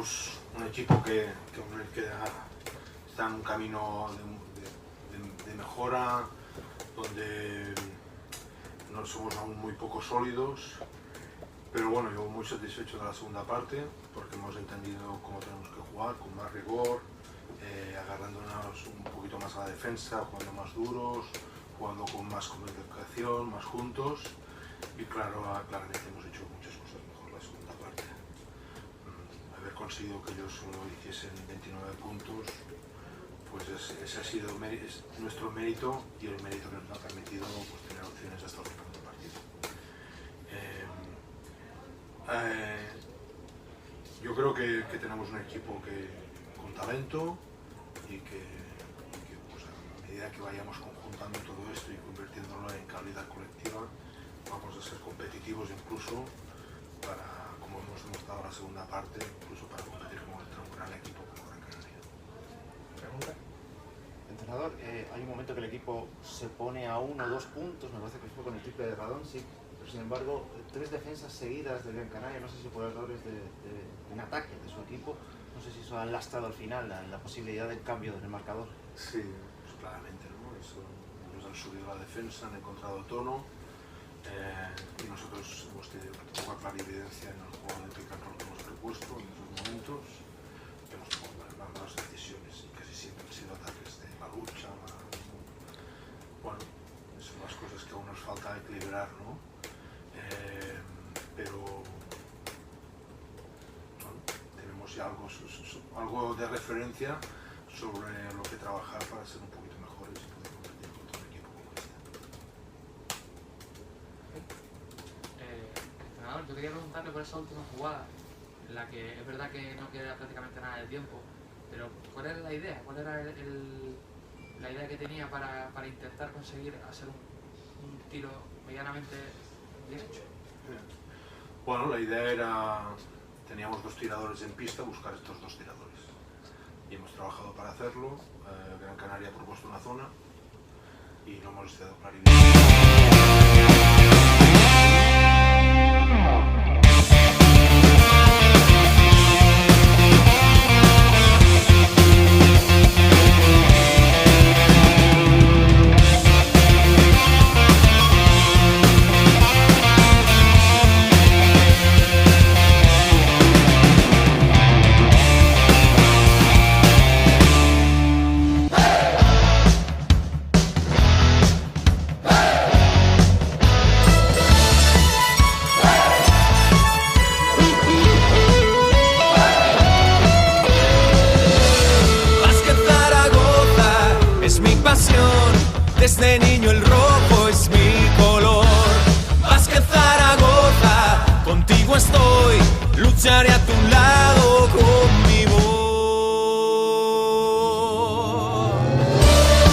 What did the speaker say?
tenemos un equipo que está en un camino de mejora, donde no somos aún muy poco sólidos, pero bueno, yo muy satisfecho de la segunda parte, porque hemos entendido cómo tenemos que jugar, con más rigor, agarrándonos un poquito más a la defensa, jugando más duros, jugando con más comunicación, más juntos, y claramente hemos hecho muchas cosas mejor la segunda parte. Haber conseguido que ellos solo hiciesen 29 puntos, pues ese ha sido nuestro mérito y el mérito que nos ha permitido pues, tener opciones hasta el final del partido. Yo creo que tenemos un equipo con talento y que pues, a medida que vayamos conjuntando todo esto y convirtiéndolo en calidad colectiva, vamos a ser competitivos incluso para, como hemos demostrado en la segunda parte, incluso para competir contra un gran equipo como Gran Canaria. ¿Pregunta? Entrenador, hay un momento que el equipo se pone a 1 o 2 puntos, me parece que fue con el triple de Radonjic, pero sin embargo 3 defensas seguidas de Gran Canaria, no sé si por errores en ataque de su equipo, no sé si eso ha lastrado al final la posibilidad del cambio del marcador. Sí, pues claramente, ¿no? Eso, nos han subido la defensa, han encontrado tono, y nosotros hemos tenido poca clarividencia en el juego de pick and roll que hemos propuesto en esos momentos, y hemos tomado malas decisiones y casi siempre han sido ataques de la lucha. Bueno, son las cosas que aún nos falta equilibrar, ¿no? Pero bueno, tenemos ya algo de referencia sobre lo que trabajar para ser un poquito mejores y poder competir contra un equipo como este. Entrenador, yo quería preguntarle por esa última jugada, en la que es verdad que no queda prácticamente nada de tiempo, pero ¿cuál era la idea? ¿Cuál era la idea que tenía para intentar conseguir hacer un tiro medianamente bien hecho? Bueno, la idea era, teníamos 2 tiradores en pista, buscar estos 2 tiradores. Y hemos trabajado para hacerlo. Gran Canaria ha propuesto una zona y no hemos dado claridad. Desde niño el rojo es mi color. Básquet Zaragoza, contigo estoy, lucharé a tu lado.